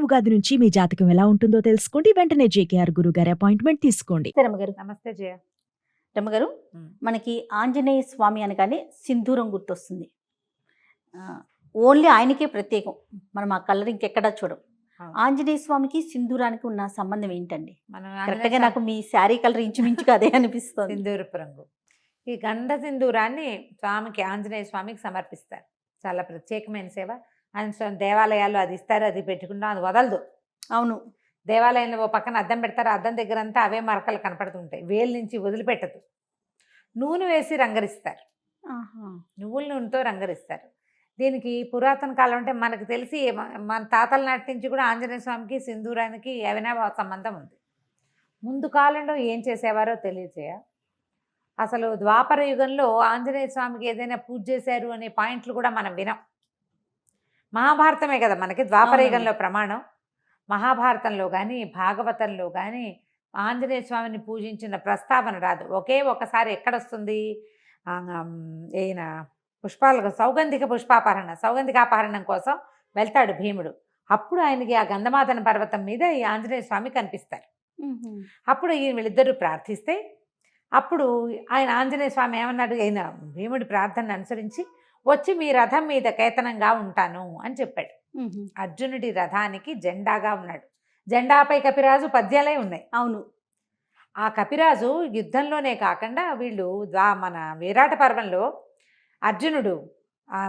ఉగాది నుంచి మీ జాతకం ఎలా ఉంటుందో తెలుసుకోండి. వెంటనే జేకేఆర్ గురుగారి అపాయింట్మెంట్ తీసుకోండి. రమ్మగారు నమస్తే జయ. రమ్మగారు మనకి ఆంజనేయ స్వామి అనగానే సింధూరం గుర్తొస్తుంది. ఓన్లీ ఆయనకే ప్రత్యేకం. మనం ఆ కలర్ ఇంకెక్కడా చూడం. ఆంజనేయ స్వామికి సింధూరానికి ఉన్న సంబంధం ఏంటండి? మనం కరెక్ట్గా నాకు మీ శారీ కలర్ ఇంచుమించుగా అదే అనిపిస్తుంది. సింధూరపు రంగు. ఈ గంధ సింధూరాన్ని స్వామికి, ఆంజనేయ స్వామికి సమర్పిస్తారు. చాలా ప్రత్యేకమైన సేవ. ఆయన దేవాలయాల్లో అది ఇస్తారు, అది పెట్టుకుంటాం, అది వదలదు. అవును, దేవాలయంలో ఓ పక్కన అద్దం పెడతారు, అద్దం దగ్గర అంతా అవే మరకలు కనపడుతుంటాయి, వేలు నుంచి వదిలిపెట్టదు. నూనె వేసి రంగరిస్తారు, నువ్వుల నూనెతో రంగరిస్తారు. దీనికి పురాతన కాలం అంటే మనకు తెలిసి మన తాతల నాటి నుంచి కూడా ఆంజనేయ స్వామికి సింధూరానికి ఏమైనా సంబంధం ఉంది. ముందు కాలంలో ఏం చేసేవారో తెలియజేయ. అసలు ద్వాపర యుగంలో ఆంజనేయ స్వామికి ఏదైనా పూజ చేశారు అనే పాయింట్లు కూడా మనం వినం. మహాభారతమే కదా మనకి ద్వాపర యుగంలో ప్రమాణం. మహాభారతంలో కానీ భాగవతంలో కానీ ఆంజనేయ స్వామిని పూజించిన ప్రస్తావన రాదు. ఒకే ఒకసారి ఎక్కడొస్తుంది, ఈయన సౌగంధికాపహరణం కోసం వెళ్తాడు భీముడు. అప్పుడు ఆయనకి ఆ గంధమాదన పర్వతం మీద ఈ ఆంజనేయ స్వామి కనిపిస్తారు. అప్పుడు వీళ్ళిద్దరూ ప్రార్థిస్తే అప్పుడు ఆయన ఆంజనేయ స్వామి ఏమన్నాడు, ఆయన భీముడి ప్రార్థనను అనుసరించి వచ్చి మీ రథం మీద కేతనంగా ఉంటాను అని చెప్పాడు. అర్జునుడి రథానికి జెండాగా ఉన్నాడు. జెండాపై కపిరాజు పద్యాలే ఉన్నాయి. అవును, ఆ కపిరాజు యుద్ధంలోనే కాకుండా వీళ్ళు మన విరాట పర్వంలో అర్జునుడు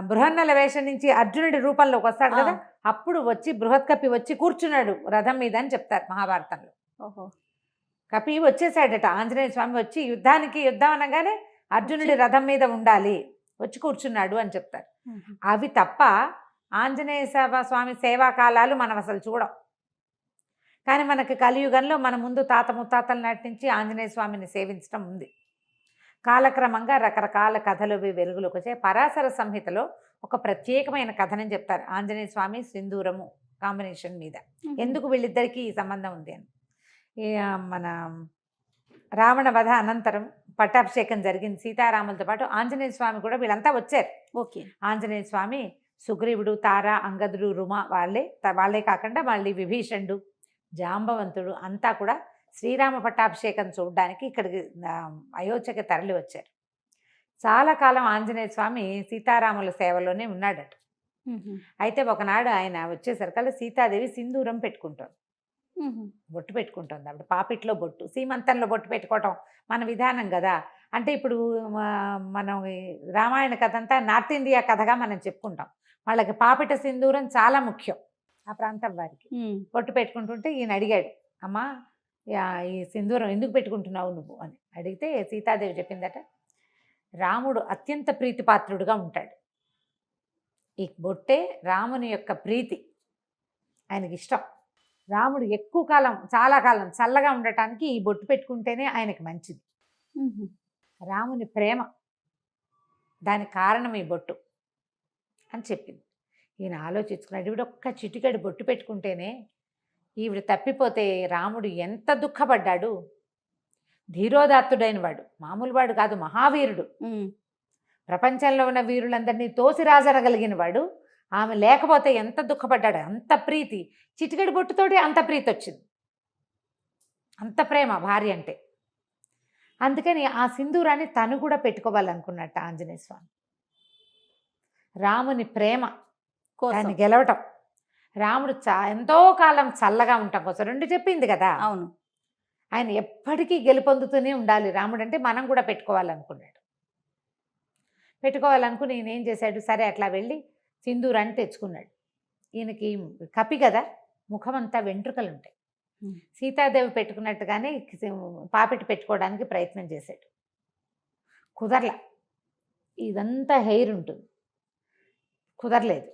బృహన్నల వేషం నుంచి అర్జునుడి రూపంలోకి వస్తాడు కదా, అప్పుడు వచ్చి బృహత్ కపి వచ్చి కూర్చున్నాడు రథం మీద అని చెప్తారు మహాభారతంలో. కపి వచ్చేసాడట, ఆంజనేయ స్వామి వచ్చి యుద్ధం అనగానే అర్జునుడి రథం మీద ఉండాలి, వచ్చి కూర్చున్నాడు అని చెప్తారు. అవి తప్ప ఆంజనేయ స్వామి సేవా కాలాలు మనం అసలు చూడం. కానీ మనకి కలియుగంలో మన ముందు తాత ముత్తాతల నాటి నుంచి ఆంజనేయ స్వామిని సేవించడం ఉంది. కాలక్రమంగా రకరకాల కథలు వెలుగులోకి వచ్చాయి. పరాశర సంహితలో ఒక ప్రత్యేకమైన కథనని చెప్తారు ఆంజనేయ స్వామి సింధూరము కాంబినేషన్ మీద. ఎందుకు వీళ్ళిద్దరికీ ఈ సంబంధం ఉంది అని. మన రావణ వధ అనంతరం పట్టాభిషేకం జరిగింది సీతారాములతో పాటు. ఆంజనేయ స్వామి కూడా వీళ్ళంతా వచ్చారు. ఓకే, ఆంజనేయ స్వామి, సుగ్రీవుడు, తార, అంగదుడు, రుమ వాళ్ళే కాకుండా మళ్ళీ విభీషణుడు, జాంబవంతుడు అంతా కూడా శ్రీరామ పట్టాభిషేకం చూడడానికి ఇక్కడికి అయోధ్యకి తరలి వచ్చారు. చాలా కాలం ఆంజనేయ స్వామి సీతారాముల సేవలోనే ఉన్నాడట. అయితే ఒకనాడు ఆయన వచ్చేసరికల్లా సీతాదేవి సింధూరం పెట్టుకుంటుంది, బొట్టు పెట్టుకుంటుంది. అప్పుడు పాపిట్లో బొట్టు, సీమంతంలో బొట్టు పెట్టుకోవటం మన విధానం కదా. అంటే ఇప్పుడు మనం రామాయణ కథ అంతా నార్త్ ఇండియా కథగా మనం చెప్పుకుంటాం. వాళ్ళకి పాపిట సింధూరం చాలా ముఖ్యం ఆ ప్రాంతం వారికి. బొట్టు పెట్టుకుంటుంటే ఈయన అడిగాడు, అమ్మా ఈ సింధూరం ఎందుకు పెట్టుకుంటున్నావు నువ్వు అని అడిగితే సీతాదేవి చెప్పిందట, రాముడు అత్యంత ప్రీతిపాత్రుడుగా ఉంటాడు, ఈ బొట్టే రాముని యొక్క ప్రీతి, ఆయనకి ఇష్టం. రాముడు ఎక్కువ కాలం, చాలా కాలం చల్లగా ఉండటానికి ఈ బొట్టు పెట్టుకుంటేనే ఆయనకి మంచిది. రాముని ప్రేమ, దానికి కారణం ఈ బొట్టు అని చెప్పింది. ఈయన ఆలోచించుకున్నాడు, ఈవిడ ఒక్క చిటికెడు బొట్టు పెట్టుకుంటేనే ఈవిడ తప్పిపోతే రాముడు ఎంత దుఃఖపడ్డాడు. ధీరోదాత్తుడైన వాడు, మామూలు వాడు కాదు, మహావీరుడు. ప్రపంచంలో ఉన్న వీరులందరినీ తోసిరాజనగలిగిన వాడు. ఆమె లేకపోతే ఎంత దుఃఖపడ్డాడు, అంత ప్రీతి. చిటికెడు బొట్టుతోటి అంత ప్రీతి వచ్చింది, అంత ప్రేమ భార్య అంటే. అందుకని ఆ సింధూరాన్ని తను కూడా పెట్టుకోవాలనుకున్నట్ట ఆంజనేయ స్వామి. రాముని ప్రేమ, దాన్ని గెలవటం, రాముడు ఎంతో కాలం చల్లగా ఉంటాం కోసం రెండు చెప్పింది కదా. అవును, ఆయన ఎప్పటికీ గెలుపొందుతూనే ఉండాలి రాముడు అంటే, మనం కూడా పెట్టుకోవాలనుకున్నాడు. పెట్టుకోవాలనుకుని ఈయన ఏం చేశాడు, సరే అట్లా వెళ్ళి సింధూరాన్ని తెచ్చుకున్నాడు. ఈయనకి కపి కదా, ముఖం అంతా వెంట్రుకలు ఉంటాయి. సీతాదేవి పెట్టుకున్నట్టుగానే పాపిటి పెట్టుకోవడానికి ప్రయత్నం చేశాడు, కుదరలా. ఇదంతా హెయిర్ ఉంటుంది, కుదరలేదు.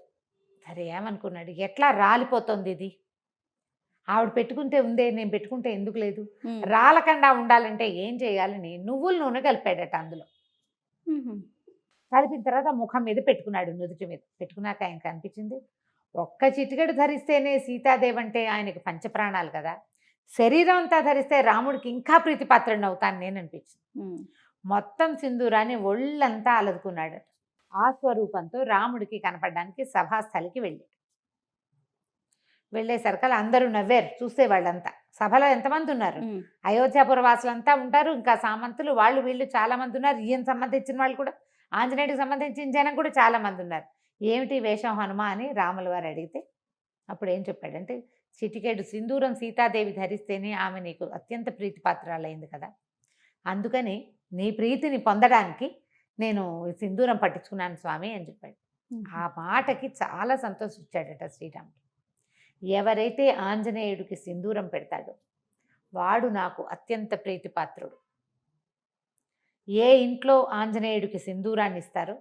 సరే ఏమనుకున్నాడు, ఎట్లా రాలిపోతుంది ఇది, ఆవిడ పెట్టుకుంటే ఉందే, నేను పెట్టుకుంటే ఎందుకు లేదు, రాలకుండా ఉండాలంటే ఏం చేయాలని నువ్వుల నూనె కలిపాడట అందులో. కలిపిన తర్వాత ముఖం మీద పెట్టుకున్నాడు, నుదుటి మీద పెట్టుకున్నాక ఆయనకు అనిపించింది, ఒక్క చిటికెడు ధరిస్తేనే సీతాదేవి అంటే ఆయనకి పంచప్రాణాలు కదా, శరీరం అంతా ధరిస్తే రాముడికి ఇంకా ప్రీతిపాత్రుడిని అవుతాను నేను అనిపించింది. మొత్తం సింధూరాన్ని ఒళ్ళంతా అలదుకున్నాడు. ఆ స్వరూపంతో రాముడికి కనపడడానికి సభాస్థలికి వెళ్ళాడు. వెళ్ళేసరికల్లా అందరూ నవ్వారు చూసే వాళ్ళంతా. సభలో ఎంతమంది ఉన్నారు, ఉమ్, అయోధ్యాపుర వాసులంతా ఉంటారు, ఇంకా సామంతులు వాళ్ళు వీళ్ళు చాలా మంది ఉన్నారు. ఈయన సంబంధించిన వాళ్ళు కూడా, ఆంజనేయుడికి సంబంధించిన జనం కూడా చాలా మంది ఉన్నారు. ఏమిటి వేషం హనుమ అని రాముల వారు అడిగితే అప్పుడు ఏం చెప్పాడంటే, చిటికెడు సింధూరం సీతాదేవి ధరిస్తేనే ఆమె నీకు అత్యంత ప్రీతిపాత్రాలైంది కదా, అందుకని నీ ప్రీతిని పొందడానికి నేను ఈ సింధూరం పట్టించుకున్నాను స్వామి అని చెప్పాడు. ఆ మాటకి చాలా సంతోషించాడట శ్రీరాముడు. ఎవరైతే ఆంజనేయుడికి సింధూరం పెడతాడో వాడు నాకు అత్యంత ప్రీతిపాత్రుడు. ఏ ఇంట్లో ఆంజనేయుడికి సింధూరాన్ని ఇస్తారో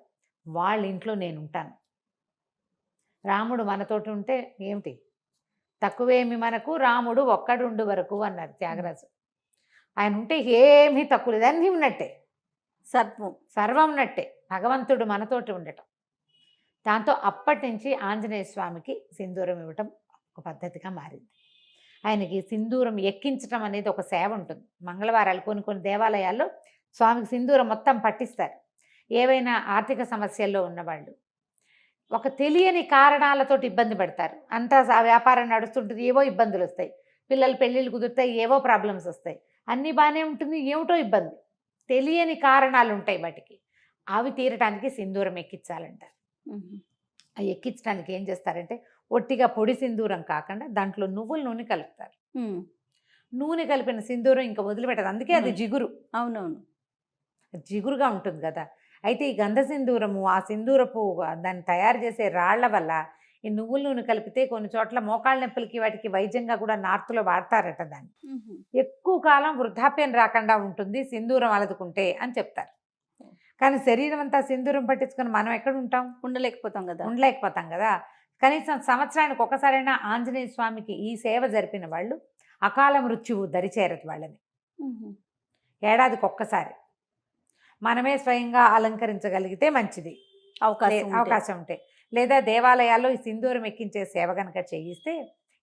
వాళ్ళ ఇంట్లో నేను ఉంటాను. రాముడు మనతోటి ఉంటే ఏమిటి తక్కువేమి మనకు, రాముడు ఒక్కడుండు వరకు అన్నారు త్యాగరాజు. ఆయన ఉంటే ఏమీ తక్కువ లేదు, అన్నీ ఉన్నట్టే, సర్వం ఉన్నట్టే. భగవంతుడు మనతోటి ఉండటం. దాంతో అప్పటి నుంచి ఆంజనేయ స్వామికి సింధూరం ఇవ్వటం ఒక పద్ధతిగా మారింది. ఆయనకి సింధూరం ఎక్కించడం అనేది ఒక సేవ ఉంటుంది. మంగళవారాలు కొన్ని దేవాలయాల్లో స్వామికి సింధూరం మొత్తం పట్టిస్తారు. ఏవైనా ఆర్థిక సమస్యల్లో ఉన్నవాళ్ళు, ఒక తెలియని కారణాలతోటి ఇబ్బంది పడతారు. అంతా వ్యాపారం నడుస్తుంటుంది, ఏవో ఇబ్బందులు వస్తాయి, పిల్లలు పెళ్ళిళ్ళు కుదురుతాయి, ఏవో ప్రాబ్లమ్స్ వస్తాయి, అన్నీ బాగానే ఉంటుంది, ఏమిటో ఇబ్బంది, తెలియని కారణాలు ఉంటాయి వాటికి. అవి తీరటానికి సింధూరం ఎక్కించాలంటారు. అవి ఎక్కించడానికి ఏం చేస్తారంటే, ఒట్టిగా పొడి సింధూరం కాకుండా దాంట్లో నువ్వుల నూనె కలుపుతారు. నూనె కలిపిన సింధూరం ఇంకా వదిలిపెట్టదు, అందుకే అది జిగురు. అవునవును, జిగురుగా ఉంటుంది కదా. అయితే ఈ గంధ సింధూరము, ఆ సింధూరపు దాన్ని తయారు చేసే రాళ్ల వల్ల ఈ నువ్వుల నూనె కలిపితే కొన్ని చోట్ల మోకాళ్ళ నొప్పులకి వాటికి వైద్యంగా కూడా నార్త్లో వాడతారట. దాన్ని ఎక్కువ కాలం వృద్ధాప్యం రాకుండా ఉంటుంది సింధూరం అలదుకుంటే అని చెప్తారు. కానీ శరీరం అంతా సింధూరం పట్టించుకొని మనం ఎక్కడ ఉంటాం, ఉండలేకపోతాం కదా. కనీసం సంవత్సరానికి ఒకసారైనా ఆంజనేయ స్వామికి ఈ సేవ జరిపిన వాళ్ళు అకాల మృత్యువు దరిచేరదు వాళ్ళని. ఏడాదికి ఒక్కసారి మనమే స్వయంగా అలంకరించగలిగితే మంచిది, అవకాశం ఉంటే. లేదా దేవాలయాల్లో ఈ సింధూరం ఎక్కించే సేవ కనుక చేయిస్తే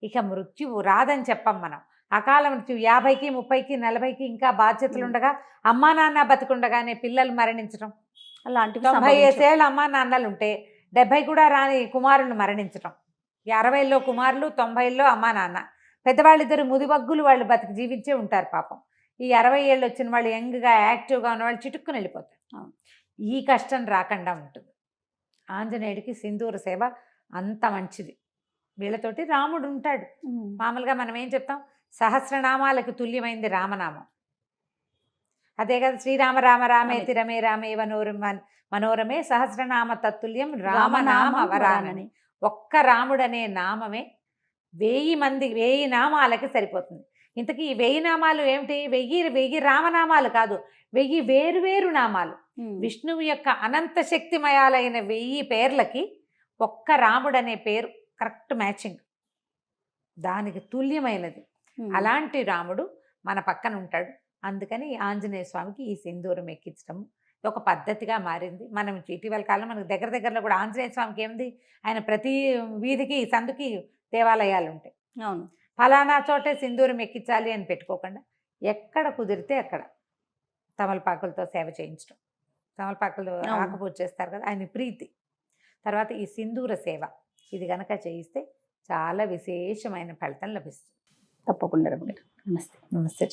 ఇక మృత్యువు రాదని చెప్పం మనం. అకాల మృత్యు 50కి 30కి 40కి ఇంకా బాధ్యతలు ఉండగా, అమ్మా నాన్న బతికుండగానే పిల్లలు మరణించడం, అలాంటివి 95 ఏళ్ళ అమ్మా నాన్నలు ఉంటే 70 కూడా రాని కుమారులు మరణించడం, 60లో కుమారులు 90లో అమ్మా నాన్న, పెద్దవాళ్ళిద్దరు ముదిబగ్గులు వాళ్ళు బతికి జీవించే ఉంటారు పాపం. ఈ 60 ఏళ్ళు వచ్చిన వాళ్ళు యంగ్గా యాక్టివ్గా ఉన్న వాళ్ళు చిటుక్కుని వెళ్ళిపోతారు. ఈ కష్టం రాకుండా ఉంటుంది. ఆంజనేయుడికి సింధూర సేవ అంత మంచిది. వీళ్ళతోటి రాముడు ఉంటాడు. మామూలుగా మనం ఏం చెప్తాం, సహస్రనామాలకు తుల్యమైంది రామనామం. అదే కదా, శ్రీరామ రామ రామేతి రమే రామే మనోరమే సహస్రనామ తత్తుల్యం రామనామ వరానని. ఒక్క రాముడనే నామమే 1000 నామాలకి సరిపోతుంది. ఇంతకీ ఈ 1000 నామాలు ఏమిటి? 1000 రామనామాలు కాదు, 1000 వేరు నామాలు. విష్ణువు యొక్క అనంత శక్తిమయాలైన 1000 పేర్లకి ఒక్క రాముడనే పేరు కరెక్ట్ మ్యాచింగ్, దానికి తుల్యమైనది. అలాంటి రాముడు మన పక్కన ఉంటాడు. అందుకని ఆంజనేయ స్వామికి ఈ సింధూరం ఎక్కించడం ఒక పద్ధతిగా మారింది. మనం ఇటీవల కాలం మనకు దగ్గరలో కూడా ఆంజనేయ స్వామికి ఏముంది, ఆయన ప్రతి వీధికి సందుకి దేవాలయాలు ఉంటాయి. అవును, ఫలానా చోటే సింధూరం ఎక్కించాలి అని పెట్టుకోకుండా ఎక్కడ కుదిరితే అక్కడ తమలపాకులతో సేవ చేయించడం. తమలపాకులు ఆకుపూజ చేస్తారు కదా, ఆయన ప్రీతి. తర్వాత ఈ సింధూర సేవ, ఇది కనుక చేయిస్తే చాలా విశేషమైన ఫలితం లభిస్తుంది. తప్పకుండా. నమస్తే. నమస్తే.